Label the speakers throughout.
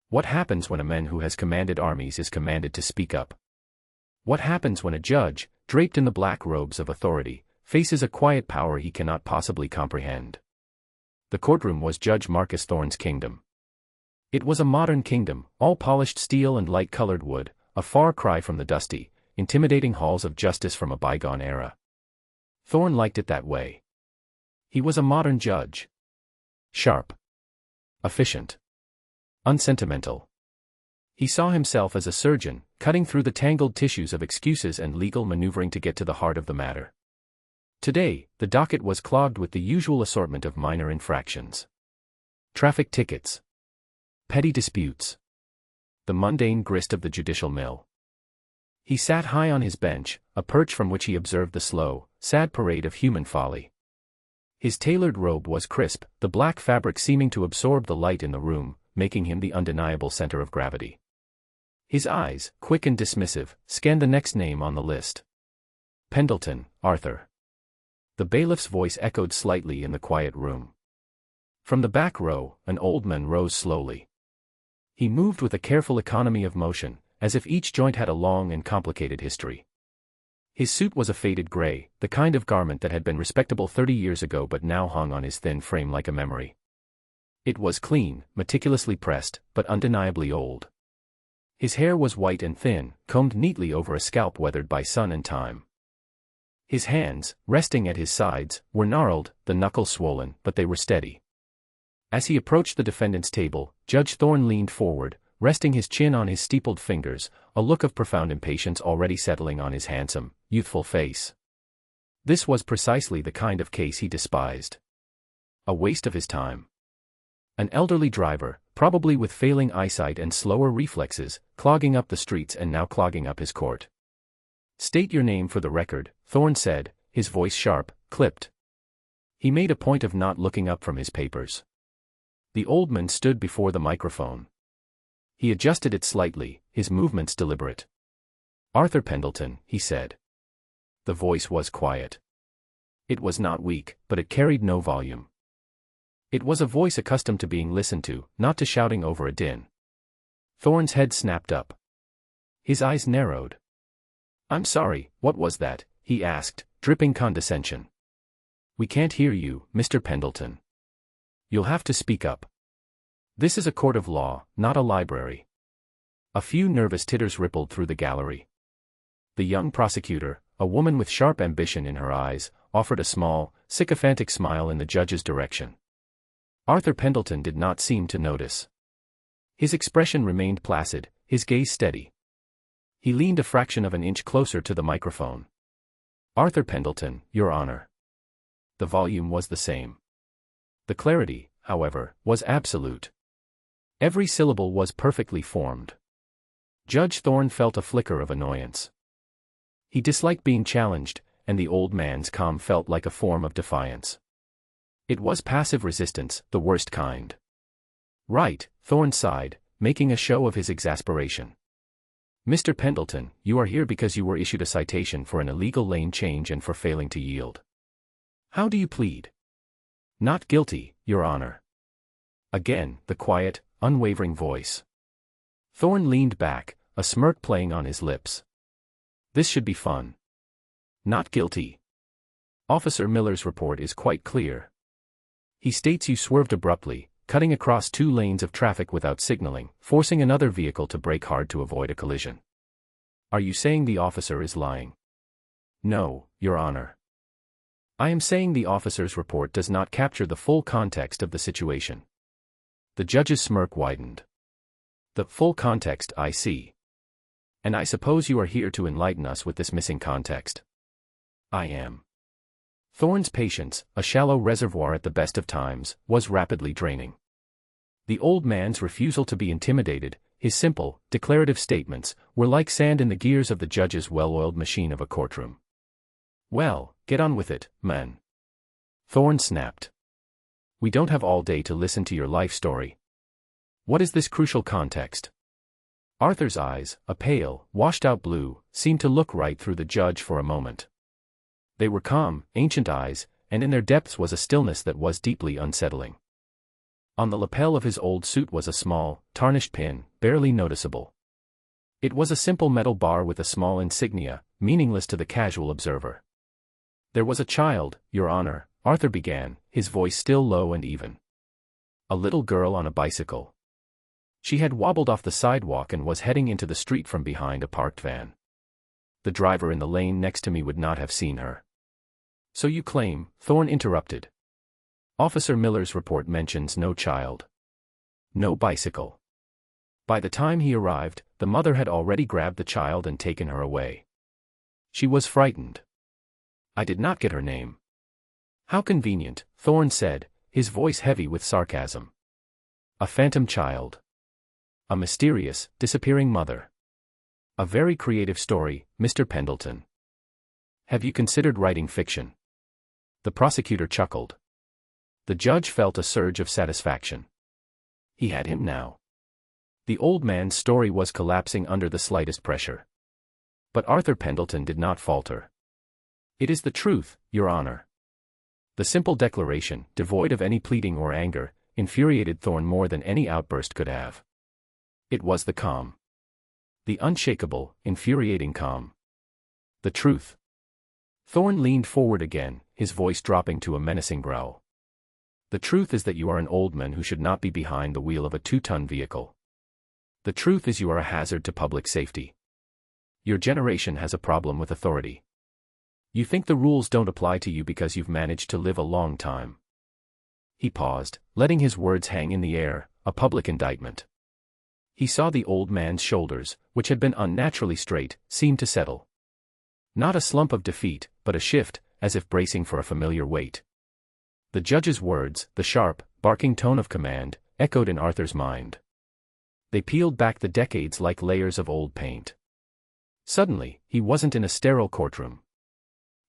Speaker 1: What happens when a man who has commanded armies is commanded to speak up? What happens when a judge, draped in the black robes of authority, faces a quiet power he cannot possibly comprehend? The courtroom was Judge Marcus Thorne's kingdom. It was a modern kingdom, all polished steel and light-colored wood, a far cry from the dusty, intimidating halls of justice from a bygone era. Thorne liked it that way. He was a modern judge. Sharp. Efficient. Unsentimental. He saw himself as a surgeon, cutting through the tangled tissues of excuses and legal maneuvering to get to the heart of the matter. Today, the docket was clogged with the usual assortment of minor infractions. Traffic tickets. Petty disputes. The mundane grist of the judicial mill. He sat high on his bench, a perch from which he observed the slow, sad parade of human folly. His tailored robe was crisp, the black fabric seeming to absorb the light in the room, making him the undeniable center of gravity. His eyes, quick and dismissive, scanned the next name on the list. Pendleton, Arthur. The bailiff's voice echoed slightly in the quiet room. From the back row, an old man rose slowly. He moved with a careful economy of motion, as if each joint had a long and complicated history. His suit was a faded gray, the kind of garment that had been respectable 30 years ago but now hung on his thin frame like a memory. It was clean, meticulously pressed, but undeniably old. His hair was white and thin, combed neatly over a scalp weathered by sun and time. His hands, resting at his sides, were gnarled, the knuckles swollen, but they were steady. As he approached the defendant's table, Judge Thorne leaned forward, resting his chin on his steepled fingers, a look of profound impatience already settling on his handsome, youthful face. This was precisely the kind of case he despised. A waste of his time. An elderly driver, probably with failing eyesight and slower reflexes, clogging up the streets and now clogging up his court. "State your name for the record," Thorne said, his voice sharp, clipped. He made a point of not looking up from his papers. The old man stood before the microphone. He adjusted it slightly, his movements deliberate. "Arthur Pendleton," he said. The voice was quiet. It was not weak, but it carried no volume. It was a voice accustomed to being listened to, not to shouting over a din. Thorne's head snapped up. His eyes narrowed. "I'm sorry, what was that?" he asked, dripping condescension. "We can't hear you, Mr. Pendleton. You'll have to speak up. This is a court of law, not a library." A few nervous titters rippled through the gallery. The young prosecutor, a woman with sharp ambition in her eyes, offered a small, sycophantic smile in the judge's direction. Arthur Pendleton did not seem to notice. His expression remained placid, his gaze steady. He leaned a fraction of an inch closer to the microphone. "Arthur Pendleton, Your Honor." The volume was the same. The clarity, however, was absolute. Every syllable was perfectly formed. Judge Thorne felt a flicker of annoyance. He disliked being challenged, and the old man's calm felt like a form of defiance. It was passive resistance, the worst kind. "Right," Thorne sighed, making a show of his exasperation. "Mr. Pendleton, you are here because you were issued a citation for an illegal lane change and for failing to yield. How do you plead?" "Not guilty, Your Honor." Again, the quiet, unwavering voice. Thorne leaned back, a smirk playing on his lips. This should be fun. "Not guilty. Officer Miller's report is quite clear. He states you swerved abruptly, cutting across 2 lanes of traffic without signaling, forcing another vehicle to brake hard to avoid a collision. Are you saying the officer is lying?" "No, Your Honor. I am saying the officer's report does not capture the full context of the situation." The judge's smirk widened. "The full context, I see. And I suppose you are here to enlighten us with this missing context." "I am." Thorne's patience, a shallow reservoir at the best of times, was rapidly draining. The old man's refusal to be intimidated, his simple, declarative statements, were like sand in the gears of the judge's well-oiled machine of a courtroom. "Well, get on with it, man," Thorne snapped. "We don't have all day to listen to your life story. What is this crucial context?" Arthur's eyes, a pale, washed-out blue, seemed to look right through the judge for a moment. They were calm, ancient eyes, and in their depths was a stillness that was deeply unsettling. On the lapel of his old suit was a small, tarnished pin, barely noticeable. It was a simple metal bar with a small insignia, meaningless to the casual observer. "There was a child, Your Honor," Arthur began, his voice still low and even. "A little girl on a bicycle. She had wobbled off the sidewalk and was heading into the street from behind a parked van. The driver in the lane next to me would not have seen her." "So you claim," Thorne interrupted. "Officer Miller's report mentions no child. No bicycle." By the time he arrived, the mother had already grabbed the child and taken her away. She was frightened. "I did not get her name." "How convenient," Thorne said, his voice heavy with sarcasm. "A phantom child. A mysterious, disappearing mother. A very creative story, Mr. Pendleton. Have you considered writing fiction?" The prosecutor chuckled. The judge felt a surge of satisfaction. He had him now. The old man's story was collapsing under the slightest pressure. But Arthur Pendleton did not falter. "It is the truth, Your Honor." The simple declaration, devoid of any pleading or anger, infuriated Thorne more than any outburst could have. It was the calm. The unshakable, infuriating calm. "The truth." Thorne leaned forward again, his voice dropping to a menacing growl. "The truth is that you are an old man who should not be behind the wheel of a 2-ton vehicle. The truth is you are a hazard to public safety. Your generation has a problem with authority. You think the rules don't apply to you because you've managed to live a long time." He paused, letting his words hang in the air, a public indictment. He saw the old man's shoulders, which had been unnaturally straight, seem to settle. Not a slump of defeat, but a shift, as if bracing for a familiar weight. The judge's words, the sharp, barking tone of command, echoed in Arthur's mind. They peeled back the decades like layers of old paint. Suddenly, he wasn't in a sterile courtroom.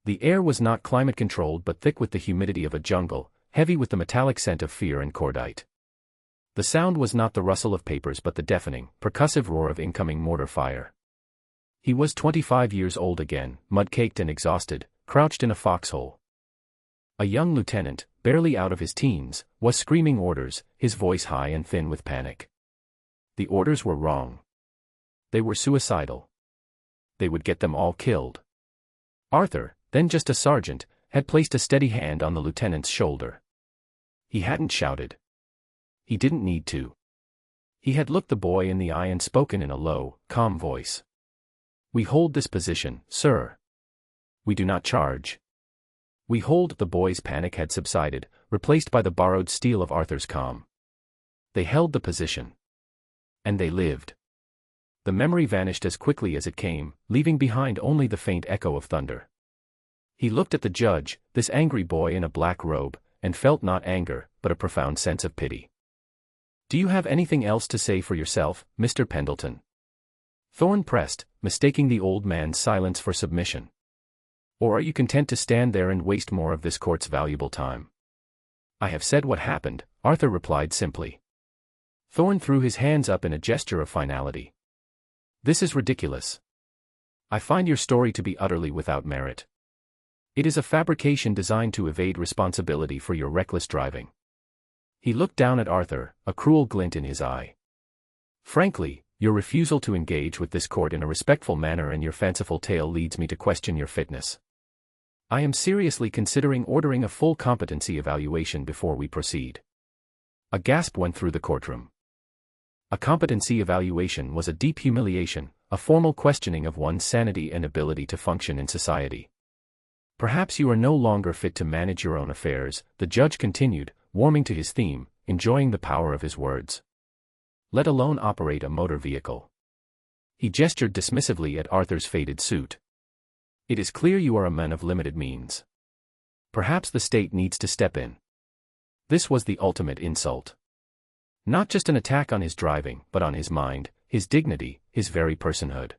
Speaker 1: The air was not climate-controlled but thick with the humidity of a jungle, heavy with the metallic scent of fear and cordite. The sound was not the rustle of papers but the deafening, percussive roar of incoming mortar fire. He was 25 years old again, mud-caked and exhausted, crouched in a foxhole. A young lieutenant, barely out of his teens, was screaming orders, his voice high and thin with panic. The orders were wrong. They were suicidal. They would get them all killed. Arthur, then just a sergeant, had placed a steady hand on the lieutenant's shoulder. He hadn't shouted. He didn't need to. He had looked the boy in the eye and spoken in a low, calm voice. "We hold this position, sir. We do not charge." "We hold." The boy's panic had subsided, replaced by the borrowed steel of Arthur's calm. They held the position. And they lived. The memory vanished as quickly as it came, leaving behind only the faint echo of thunder. He looked at the judge, this angry boy in a black robe, and felt not anger, but a profound sense of pity. "Do you have anything else to say for yourself, Mr. Pendleton?" Thorne pressed, mistaking the old man's silence for submission. "Or are you content to stand there and waste more of this court's valuable time?" "I have said what happened," Arthur replied simply. Thorne threw his hands up in a gesture of finality. "This is ridiculous. I find your story to be utterly without merit. It is a fabrication designed to evade responsibility for your reckless driving." He looked down at Arthur, a cruel glint in his eye. "Frankly, your refusal to engage with this court in a respectful manner and your fanciful tale leads me to question your fitness. I am seriously considering ordering a full competency evaluation before we proceed." A gasp went through the courtroom. A competency evaluation was a deep humiliation, a formal questioning of one's sanity and ability to function in society. "Perhaps you are no longer fit to manage your own affairs," the judge continued, warming to his theme, enjoying the power of his words. "Let alone operate a motor vehicle." He gestured dismissively at Arthur's faded suit. "It is clear you are a man of limited means. Perhaps the state needs to step in." This was the ultimate insult. Not just an attack on his driving, but on his mind, his dignity, his very personhood.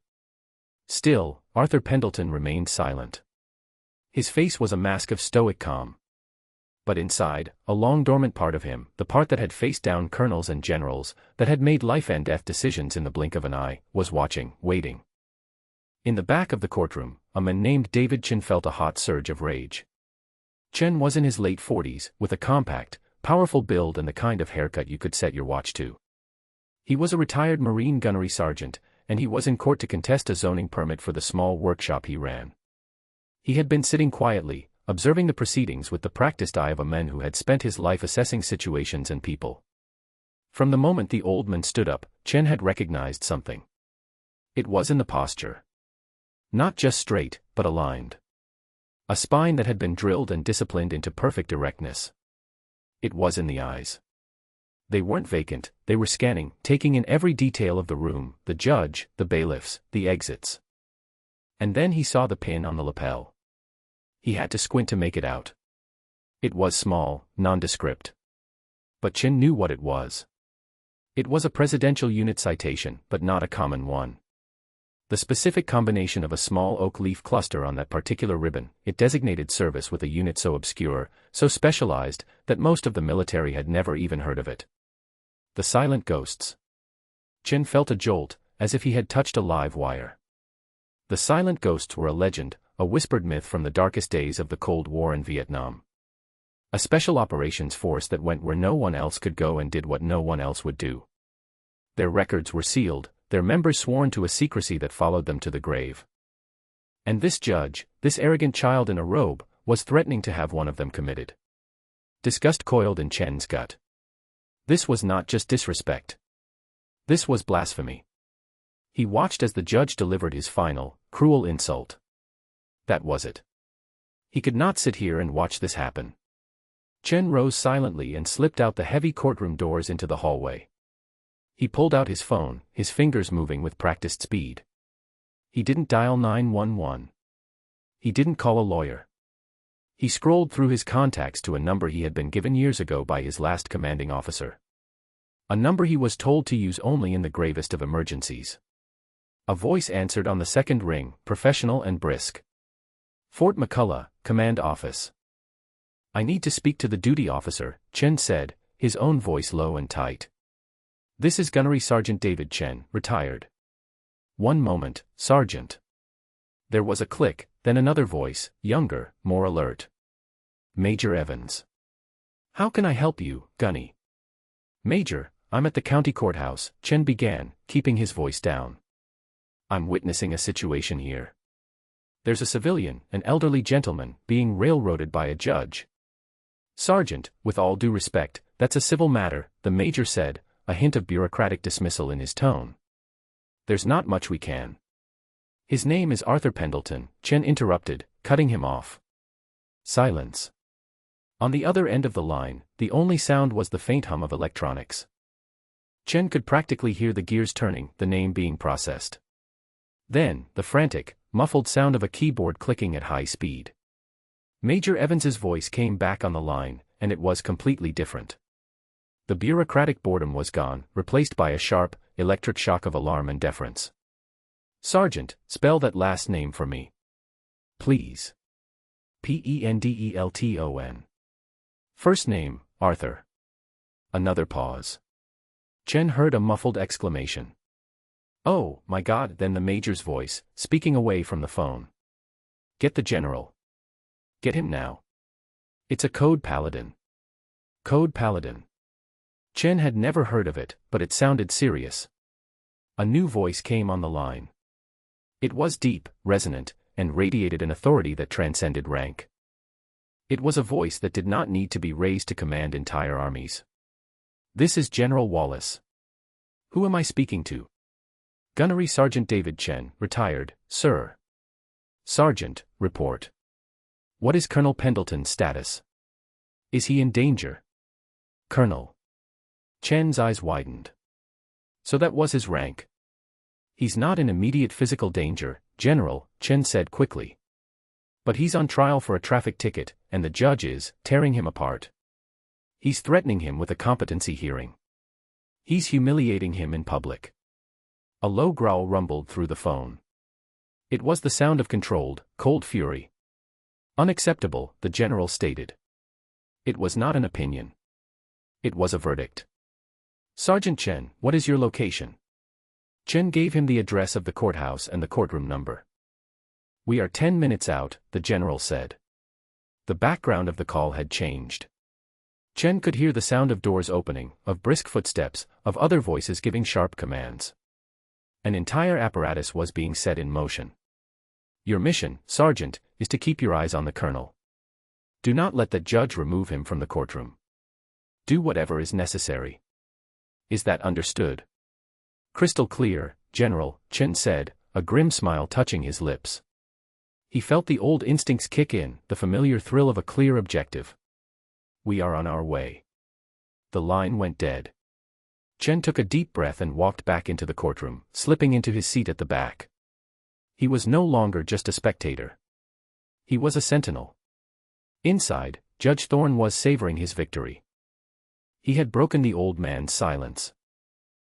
Speaker 1: Still, Arthur Pendleton remained silent. His face was a mask of stoic calm. But inside, a long dormant part of him, the part that had faced down colonels and generals, that had made life and death decisions in the blink of an eye, was watching, waiting. In the back of the courtroom, a man named David Chen felt a hot surge of rage. Chen was in his late 40s, with a compact, Powerful build and the kind of haircut you could set your watch to. He was a retired Marine gunnery sergeant, and he was in court to contest a zoning permit for the small workshop he ran. He had been sitting quietly, observing the proceedings with the practiced eye of a man who had spent his life assessing situations and people. From the moment the old man stood up, Chen had recognized something. It was in the posture. Not just straight, but aligned. A spine that had been drilled and disciplined into perfect erectness. It was in the eyes. They weren't vacant, they were scanning, taking in every detail of the room, the judge, the bailiffs, the exits. And then he saw the pin on the lapel. He had to squint to make it out. It was small, nondescript. But Chen knew what it was. It was a presidential unit citation, but not a common one. The specific combination of a small oak leaf cluster on that particular ribbon, it designated service with a unit so obscure, so specialized, that most of the military had never even heard of it. The silent ghosts. Chen felt a jolt, as if he had touched a live wire. The silent ghosts were a legend, a whispered myth from the darkest days of the Cold War in Vietnam. A special operations force that went where no one else could go and did what no one else would do. Their records were sealed, their members sworn to a secrecy that followed them to the grave. And this judge, this arrogant child in a robe, was threatening to have one of them committed. Disgust coiled in Chen's gut. This was not just disrespect. This was blasphemy. He watched as the judge delivered his final, cruel insult. That was it. He could not sit here and watch this happen. Chen rose silently and slipped out the heavy courtroom doors into the hallway. He pulled out his phone, his fingers moving with practiced speed. He didn't dial 911. He didn't call a lawyer. He scrolled through his contacts to a number he had been given years ago by his last commanding officer. A number he was told to use only in the gravest of emergencies. A voice answered on the second ring, professional and brisk. Fort McCullough, Command Office. I need to speak to the duty officer, Chen said, his own voice low and tight. This is Gunnery Sergeant David Chen, retired. One moment, Sergeant. There was a click, then another voice, younger, more alert. Major Evans. How can I help you, Gunny? Major, I'm at the county courthouse, Chen began, keeping his voice down. I'm witnessing a situation here. There's a civilian, an elderly gentleman, being railroaded by a judge. Sergeant, with all due respect, that's a civil matter, the major said, a hint of bureaucratic dismissal in his tone. There's not much we can. His name is Arthur Pendleton, Chen interrupted, cutting him off. Silence. On the other end of the line, the only sound was the faint hum of electronics. Chen could practically hear the gears turning, the name being processed. Then, the frantic, muffled sound of a keyboard clicking at high speed. Major Evans's voice came back on the line, and it was completely different. The bureaucratic boredom was gone, replaced by a sharp, electric shock of alarm and deference. Sergeant, spell that last name for me. Please. Pendelton. First name, Arthur. Another pause. Chen heard a muffled exclamation. Oh, my God, then the major's voice, speaking away from the phone. Get the general. Get him now. It's a code paladin. Code paladin. Chen had never heard of it, but it sounded serious. A new voice came on the line. It was deep, resonant, and radiated an authority that transcended rank. It was a voice that did not need to be raised to command entire armies. This is General Wallace. Who am I speaking to? Gunnery Sergeant David Chen, retired, sir. Sergeant, report. What is Colonel Pendleton's status? Is he in danger? Colonel. Chen's eyes widened. So that was his rank. He's not in immediate physical danger, General, Chen said quickly. But he's on trial for a traffic ticket, and the judge is tearing him apart. He's threatening him with a competency hearing. He's humiliating him in public. A low growl rumbled through the phone. It was the sound of controlled, cold fury. Unacceptable, the general stated. It was not an opinion. It was a verdict. Sergeant Chen, what is your location? Chen gave him the address of the courthouse and the courtroom number. We are 10 minutes out, the general said. The background of the call had changed. Chen could hear the sound of doors opening, of brisk footsteps, of other voices giving sharp commands. An entire apparatus was being set in motion. Your mission, Sergeant, is to keep your eyes on the colonel. Do not let the judge remove him from the courtroom. Do whatever is necessary. Is that understood? Crystal clear, General, Chen said, a grim smile touching his lips. He felt the old instincts kick in, the familiar thrill of a clear objective. We are on our way. The line went dead. Chen took a deep breath and walked back into the courtroom, slipping into his seat at the back. He was no longer just a spectator. He was a sentinel. Inside, Judge Thorne was savoring his victory. He had broken the old man's silence.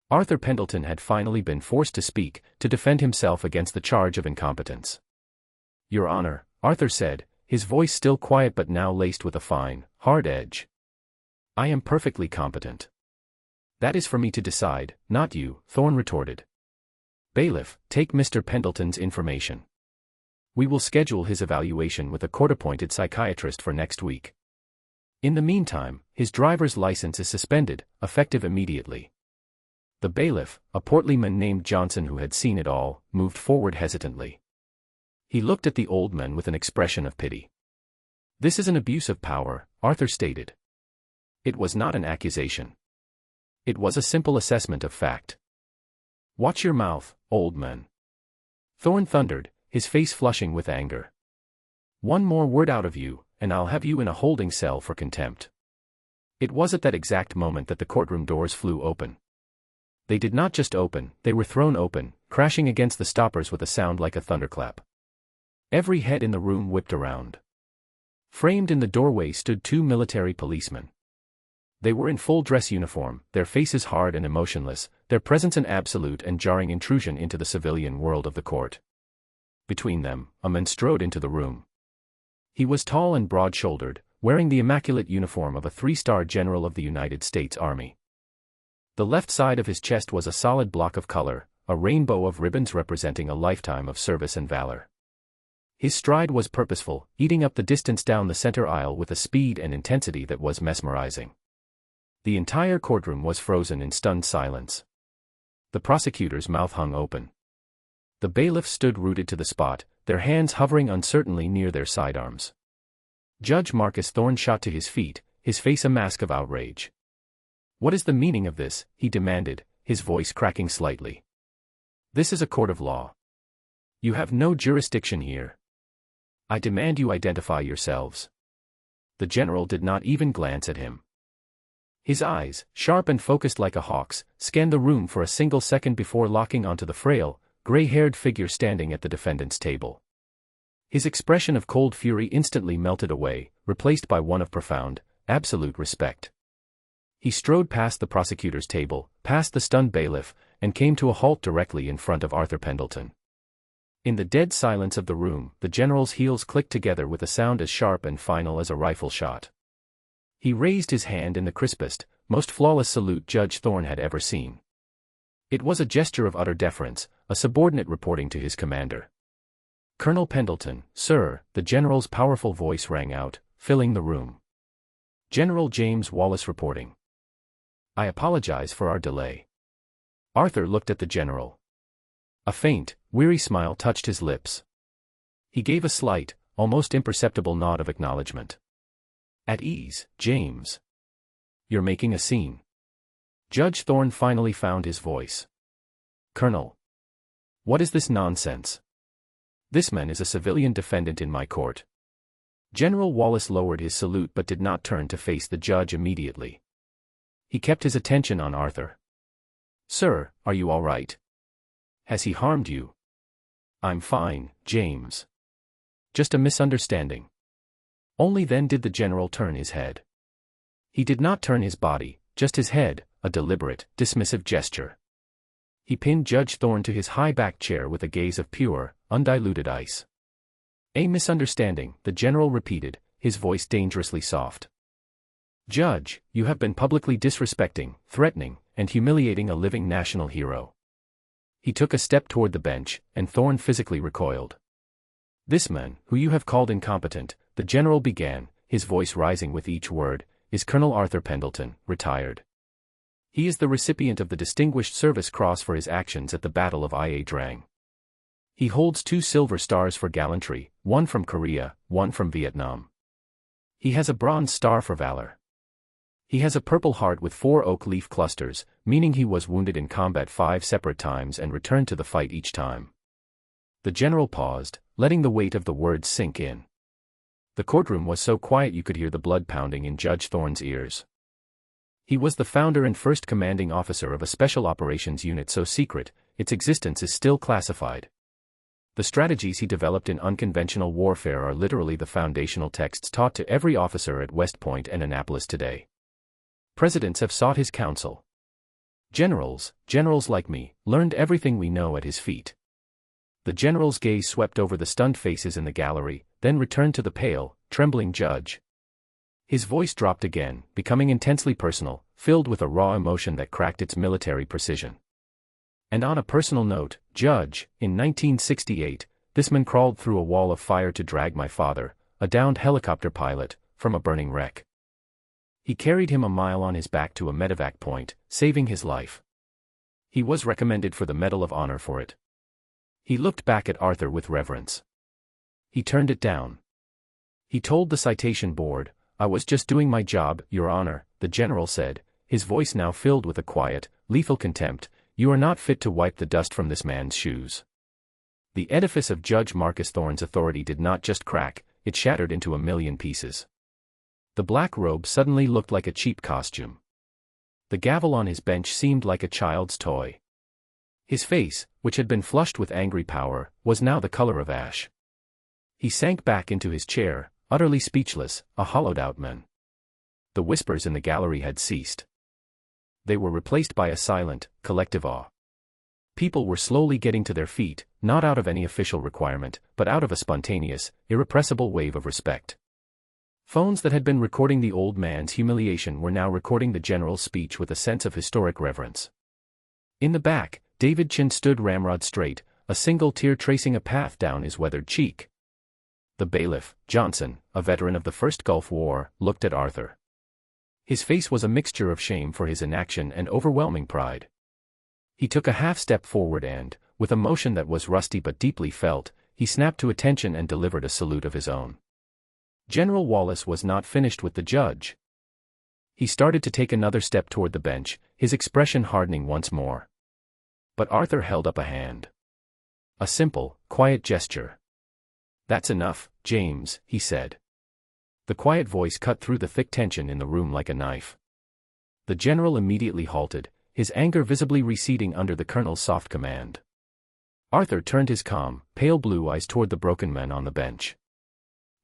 Speaker 1: Arthur Pendleton had finally been forced to speak, to defend himself against the charge of incompetence. Your Honor, Arthur said, his voice still quiet but now laced with a fine, hard edge. I am perfectly competent. That is for me to decide, not you, Thorne retorted. Bailiff, take Mr. Pendleton's information. We will schedule his evaluation with a court-appointed psychiatrist for next week. In the meantime, his driver's license is suspended, effective immediately. The bailiff, a portly man named Johnson who had seen it all, moved forward hesitantly. He looked at the old man with an expression of pity. This is an abuse of power, Arthur stated. It was not an accusation. It was a simple assessment of fact. Watch your mouth, old man. Thorne thundered, his face flushing with anger. One more word out of you, and I'll have you in a holding cell for contempt. It was at that exact moment that the courtroom doors flew open. They did not just open, they were thrown open, crashing against the stoppers with a sound like a thunderclap. Every head in the room whipped around. Framed in the doorway stood two military policemen. They were in full dress uniform, their faces hard and emotionless, their presence an absolute and jarring intrusion into the civilian world of the court. Between them, a man strode into the room. He was tall and broad-shouldered, wearing the immaculate uniform of a three-star general of the United States Army. The left side of his chest was a solid block of color, a rainbow of ribbons representing a lifetime of service and valor. His stride was purposeful, eating up the distance down the center aisle with a speed and intensity that was mesmerizing. The entire courtroom was frozen in stunned silence. The prosecutor's mouth hung open. The bailiffs stood rooted to the spot, their hands hovering uncertainly near their sidearms. Judge Marcus Thorne shot to his feet, his face a mask of outrage. What is the meaning of this? He demanded, his voice cracking slightly. This is a court of law. You have no jurisdiction here. I demand you identify yourselves. The general did not even glance at him. His eyes, sharp and focused like a hawk's, scanned the room for a single second before locking onto the frail, gray-haired figure standing at the defendant's table. His expression of cold fury instantly melted away, replaced by one of profound, absolute respect. He strode past the prosecutor's table, past the stunned bailiff, and came to a halt directly in front of Arthur Pendleton. In the dead silence of the room, the general's heels clicked together with a sound as sharp and final as a rifle shot. He raised his hand in the crispest, most flawless salute Judge Thorne had ever seen. It was a gesture of utter deference, a subordinate reporting to his commander. Colonel Pendleton, sir, the general's powerful voice rang out, filling the room. General James Wallace reporting. I apologize for our delay. Arthur looked at the general. A faint, weary smile touched his lips. He gave a slight, almost imperceptible nod of acknowledgement. At ease, James. You're making a scene. Judge Thorne finally found his voice. Colonel. What is this nonsense? This man is a civilian defendant in my court. General Wallace lowered his salute but did not turn to face the judge immediately. He kept his attention on Arthur. Sir, are you all right? Has he harmed you? I'm fine, James. Just a misunderstanding. Only then did the general turn his head. He did not turn his body, just his head, a deliberate, dismissive gesture. He pinned Judge Thorne to his high-backed chair with a gaze of pure, undiluted ice. A misunderstanding, the general repeated, his voice dangerously soft. Judge, you have been publicly disrespecting, threatening, and humiliating a living national hero. He took a step toward the bench, and Thorne physically recoiled. This man, who you have called incompetent, the general began, his voice rising with each word, is Colonel Arthur Pendleton, retired. He is the recipient of the Distinguished Service Cross for his actions at the Battle of Ia Drang. He holds 2 silver stars for gallantry, one from Korea, one from Vietnam. He has a bronze star for valor. He has a Purple Heart with 4 oak leaf clusters, meaning he was wounded in combat 5 separate times and returned to the fight each time. The general paused, letting the weight of the words sink in. The courtroom was so quiet you could hear the blood pounding in Judge Thorne's ears. He was the founder and first commanding officer of a special operations unit so secret, its existence is still classified. The strategies he developed in unconventional warfare are literally the foundational texts taught to every officer at West Point and Annapolis today. Presidents have sought his counsel. Generals like me, learned everything we know at his feet. The general's gaze swept over the stunned faces in the gallery, then returned to the pale, trembling judge. His voice dropped again, becoming intensely personal, filled with a raw emotion that cracked its military precision. And on a personal note, Judge, in 1968, this man crawled through a wall of fire to drag my father, a downed helicopter pilot, from a burning wreck. He carried him a mile on his back to a medevac point, saving his life. He was recommended for the Medal of Honor for it. He looked back at Arthur with reverence. He turned it down. He told the citation board, "I was just doing my job, Your Honor," the general said, his voice now filled with a quiet, lethal contempt. "You are not fit to wipe the dust from this man's shoes." The edifice of Judge Marcus Thorne's authority did not just crack, it shattered into a million pieces. The black robe suddenly looked like a cheap costume. The gavel on his bench seemed like a child's toy. His face, which had been flushed with angry power, was now the color of ash. He sank back into his chair, utterly speechless, a hollowed-out man. The whispers in the gallery had ceased. They were replaced by a silent, collective awe. People were slowly getting to their feet, not out of any official requirement, but out of a spontaneous, irrepressible wave of respect. Phones that had been recording the old man's humiliation were now recording the general's speech with a sense of historic reverence. In the back, David Chin stood ramrod straight, a single tear tracing a path down his weathered cheek. The bailiff, Johnson, a veteran of the First Gulf War, looked at Arthur. His face was a mixture of shame for his inaction and overwhelming pride. He took a half-step forward and, with a motion that was rusty but deeply felt, he snapped to attention and delivered a salute of his own. General Wallace was not finished with the judge. He started to take another step toward the bench, his expression hardening once more. But Arthur held up a hand. A simple, quiet gesture. "That's enough, James," he said. The quiet voice cut through the thick tension in the room like a knife. The general immediately halted, his anger visibly receding under the colonel's soft command. Arthur turned his calm, pale blue eyes toward the broken man on the bench.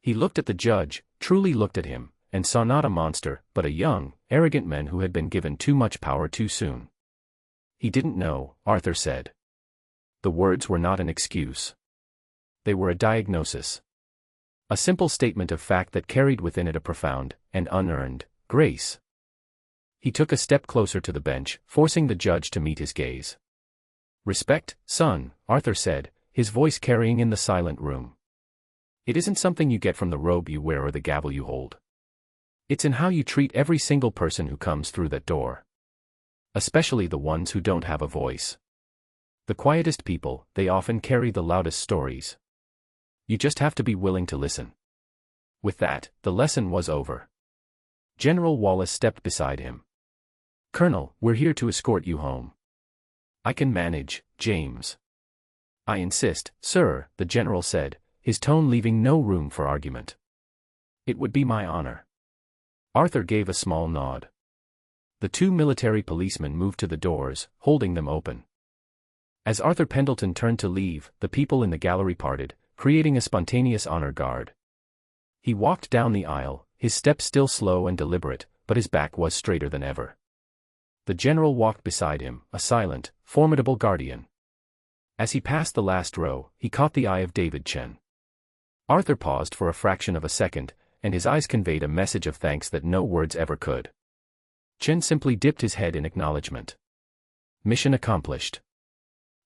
Speaker 1: He looked at the judge, truly looked at him, and saw not a monster, but a young, arrogant man who had been given too much power too soon. He didn't know, Arthur said. The words were not an excuse. They were a diagnosis. A simple statement of fact that carried within it a profound, and unearned, grace. He took a step closer to the bench, forcing the judge to meet his gaze. "Respect, son," Arthur said, his voice carrying in the silent room. "It isn't something you get from the robe you wear or the gavel you hold. It's in how you treat every single person who comes through that door. Especially the ones who don't have a voice. The quietest people, they often carry the loudest stories. You just have to be willing to listen." With that, the lesson was over. General Wallace stepped beside him. "Colonel, we're here to escort you home." "I can manage, James." "I insist, sir," the general said, his tone leaving no room for argument. "It would be my honor." Arthur gave a small nod. The 2 military policemen moved to the doors, holding them open. As Arthur Pendleton turned to leave, the people in the gallery parted, creating a spontaneous honor guard. He walked down the aisle, his steps still slow and deliberate, but his back was straighter than ever. The general walked beside him, a silent, formidable guardian. As he passed the last row, he caught the eye of David Chen. Arthur paused for a fraction of a second, and his eyes conveyed a message of thanks that no words ever could. Chen simply dipped his head in acknowledgement. Mission accomplished.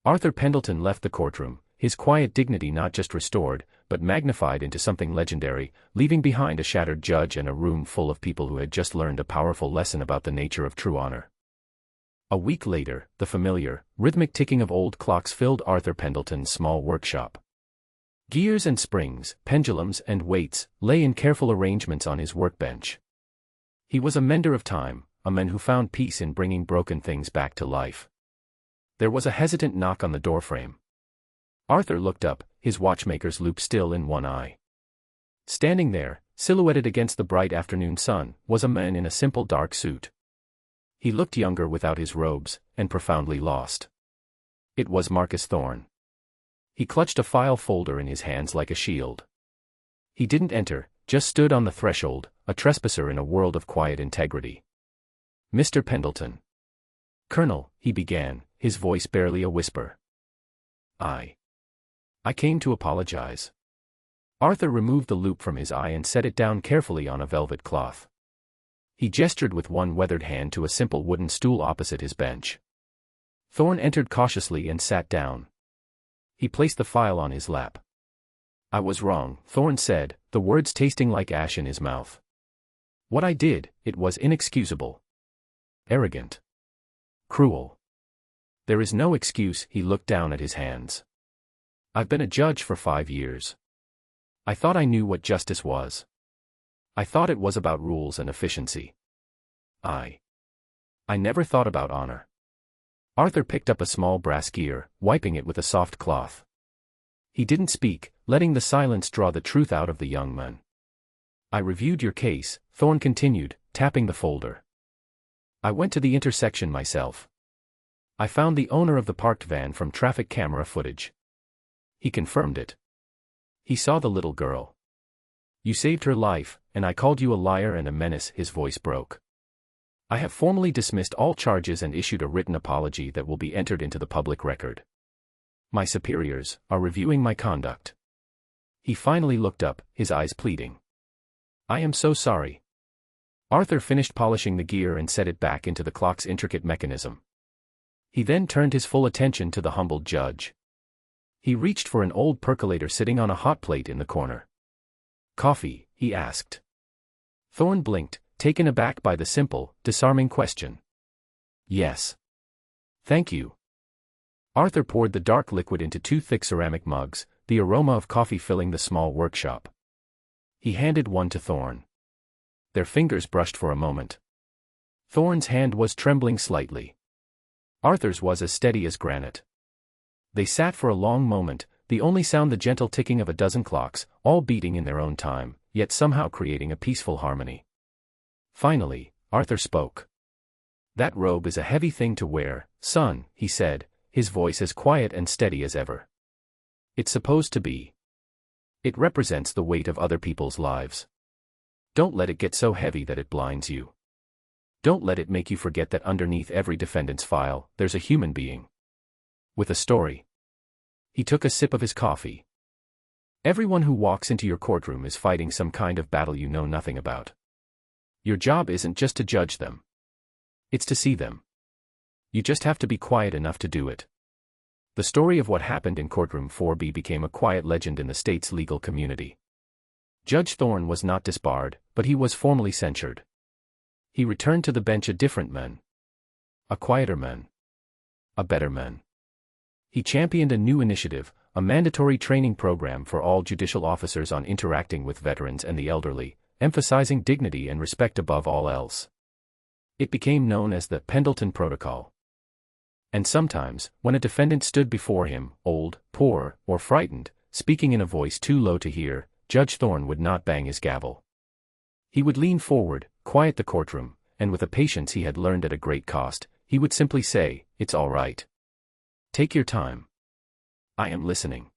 Speaker 1: Arthur Pendleton left the courtroom, his quiet dignity not just restored, but magnified into something legendary, leaving behind a shattered judge and a room full of people who had just learned a powerful lesson about the nature of true honor. A week later, the familiar, rhythmic ticking of old clocks filled Arthur Pendleton's small workshop. Gears and springs, pendulums and weights lay in careful arrangements on his workbench. He was a mender of time, a man who found peace in bringing broken things back to life. There was a hesitant knock on the doorframe. Arthur looked up, his watchmaker's loop still in one eye. Standing there, silhouetted against the bright afternoon sun, was a man in a simple dark suit. He looked younger without his robes, and profoundly lost. It was Marcus Thorne. He clutched a file folder in his hands like a shield. He didn't enter, just stood on the threshold, a trespasser in a world of quiet integrity. "Mr. Pendleton." "Colonel," he began, his voice barely a whisper. I came to apologize." Arthur removed the loop from his eye and set it down carefully on a velvet cloth. He gestured with one weathered hand to a simple wooden stool opposite his bench. Thorne entered cautiously and sat down. He placed the file on his lap. "I was wrong," Thorne said, the words tasting like ash in his mouth. "What I did, it was inexcusable. Arrogant. Cruel. There is no excuse." He looked down at his hands. "I've been a judge for 5 years. I thought I knew what justice was. I thought it was about rules and efficiency. I never thought about honor." Arthur picked up a small brass gear, wiping it with a soft cloth. He didn't speak, letting the silence draw the truth out of the young man. "I reviewed your case," Thorne continued, tapping the folder. "I went to the intersection myself. I found the owner of the parked van from traffic camera footage. He confirmed it. He saw the little girl. You saved her life, and I called you a liar and a menace." His voice broke. "I have formally dismissed all charges and issued a written apology that will be entered into the public record. My superiors are reviewing my conduct." He finally looked up, his eyes pleading. "I am so sorry." Arthur finished polishing the gear and set it back into the clock's intricate mechanism. He then turned his full attention to the humbled judge. He reached for an old percolator sitting on a hot plate in the corner. "Coffee?" he asked. Thorne blinked, taken aback by the simple, disarming question. "Yes. Thank you." Arthur poured the dark liquid into 2 thick ceramic mugs, the aroma of coffee filling the small workshop. He handed one to Thorne. Their fingers brushed for a moment. Thorne's hand was trembling slightly. Arthur's was as steady as granite. They sat for a long moment, the only sound the gentle ticking of a dozen clocks, all beating in their own time, yet somehow creating a peaceful harmony. Finally, Arthur spoke. "That robe is a heavy thing to wear, son," he said, his voice as quiet and steady as ever. "It's supposed to be. It represents the weight of other people's lives. Don't let it get so heavy that it blinds you. Don't let it make you forget that underneath every defendant's file, there's a human being. With a story." He took a sip of his coffee. "Everyone who walks into your courtroom is fighting some kind of battle you know nothing about. Your job isn't just to judge them. It's to see them. You just have to be quiet enough to do it." The story of what happened in Courtroom 4B became a quiet legend in the state's legal community. Judge Thorne was not disbarred, but he was formally censured. He returned to the bench a different man. A quieter man. A better man. He championed a new initiative, a mandatory training program for all judicial officers on interacting with veterans and the elderly, emphasizing dignity and respect above all else. It became known as the Pendleton Protocol. And sometimes, when a defendant stood before him, old, poor, or frightened, speaking in a voice too low to hear, Judge Thorne would not bang his gavel. He would lean forward, quiet the courtroom, and with a patience he had learned at a great cost, he would simply say, "It's all right. Take your time. I am listening."